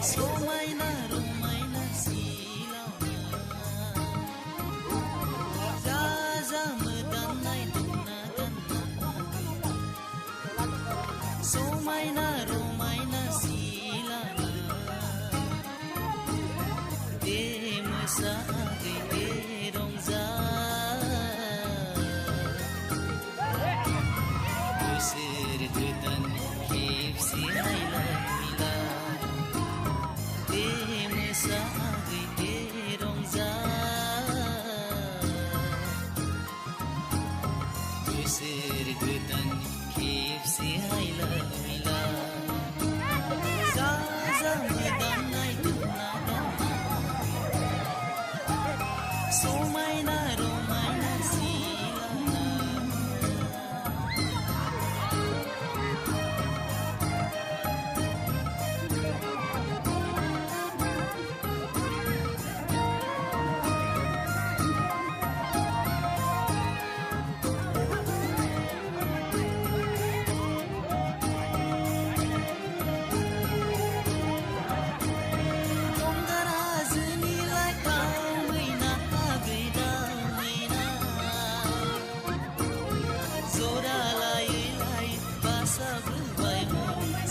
समायना रमायना सिलाना जा मोदाननाय दंना गानना समायना रमायना सिलाना दे मोसागै दे रंजा बोसोर गोदान खेबसे नायलाय मोसागै दे रंजा बोसोर गोदान खेबसे हायलाय मिला जा मोदाननाय दंना गानना समायना रमायना सिलाना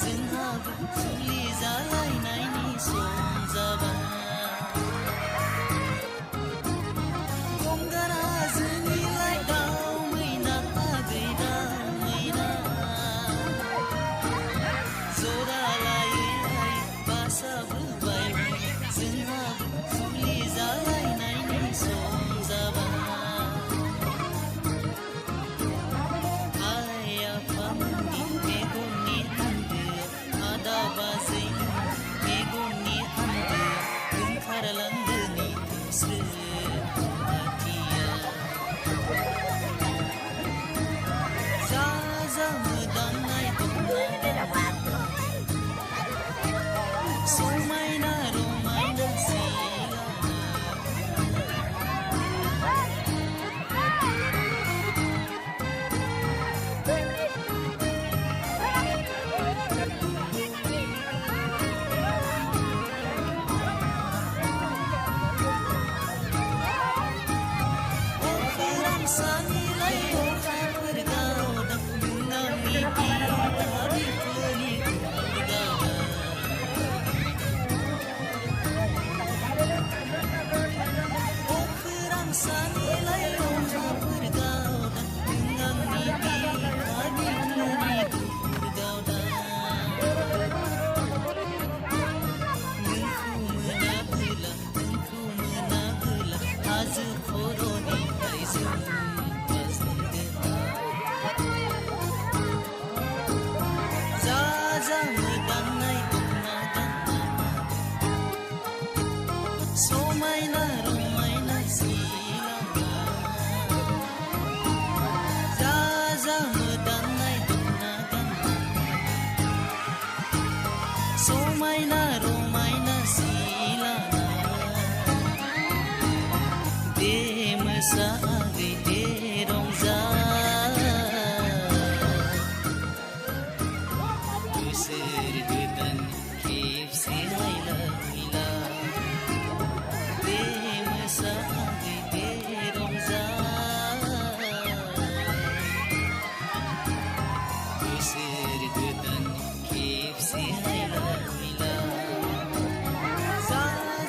जुलि जालायनायनि सम जाबाय गंगार हाजोनिलाय दाउ मैना आगै दाउ मैना जरा लायै लायै बासा बोबायमोन जोंहाबो जुलि जालायनायनि सम जाबाय आइ आफामोननि मेगननि आदा बाजैनि मेगननि हान्दोआ ओंखारलांदोनि सोरबाथिया जा मोदाननाय दंना समायना रमायना सिलाना जा मोदाननाय दंना गानना समायना रमायना सिलाना जा मोदाननाय दंना गानना समायना रमायना सिलाना दे मोसागै दे रंजा बोसोर गोदान खेबसे हायलाय मिला दे मोसागै दे रंजा बोसोर गोदान खेबसे हायलाय मिला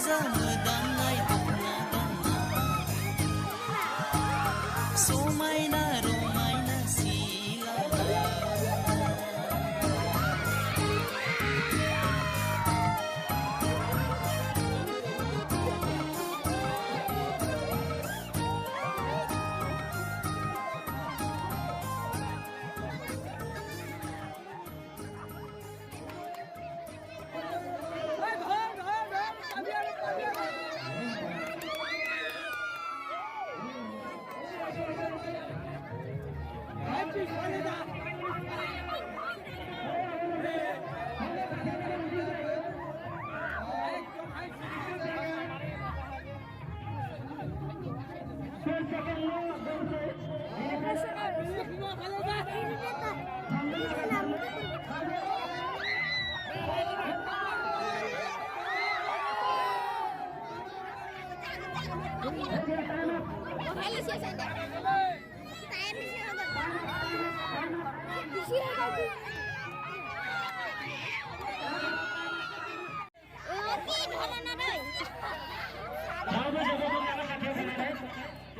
जा मोदाननाय दंना गानना समायना रमायना सिलाना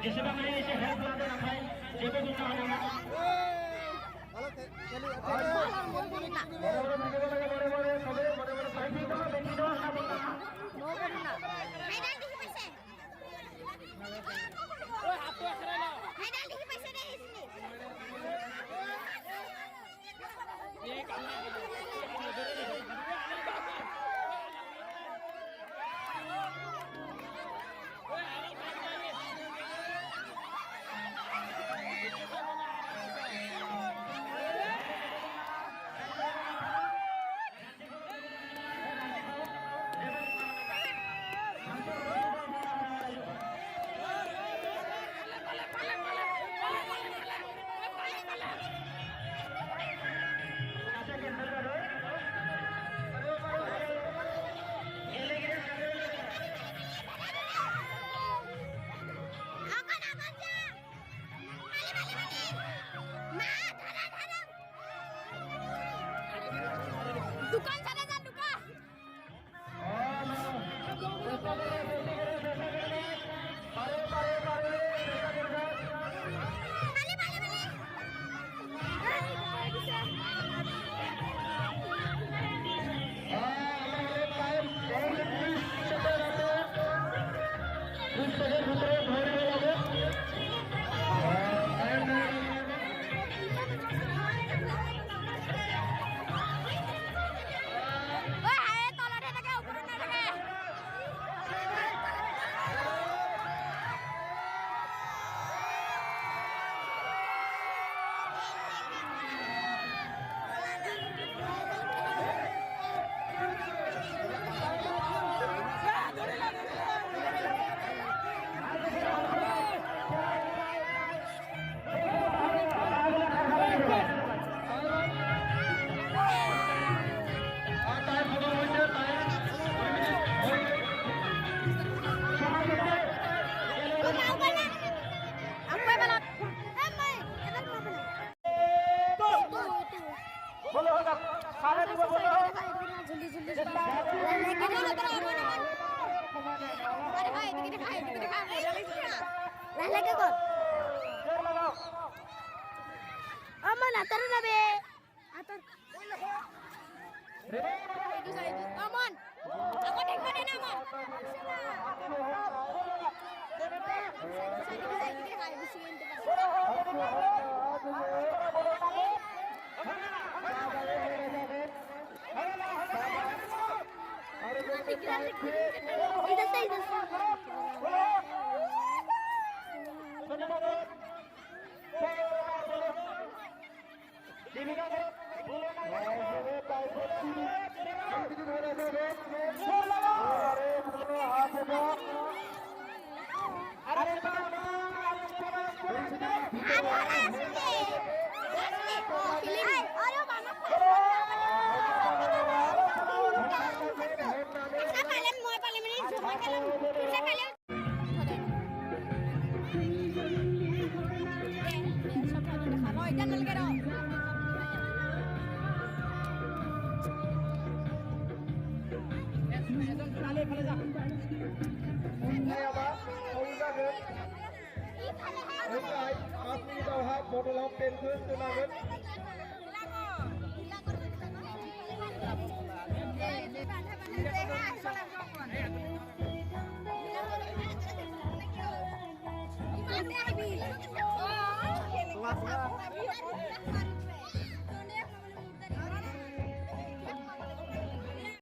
जेसेबां माने एसे हेल्प लादों नाथाय जेबो बुंनो हानाय नङा दुकान sana जा दुकान Aman, atar na be. Atar. Aman. Ako din pa din naman. Wow.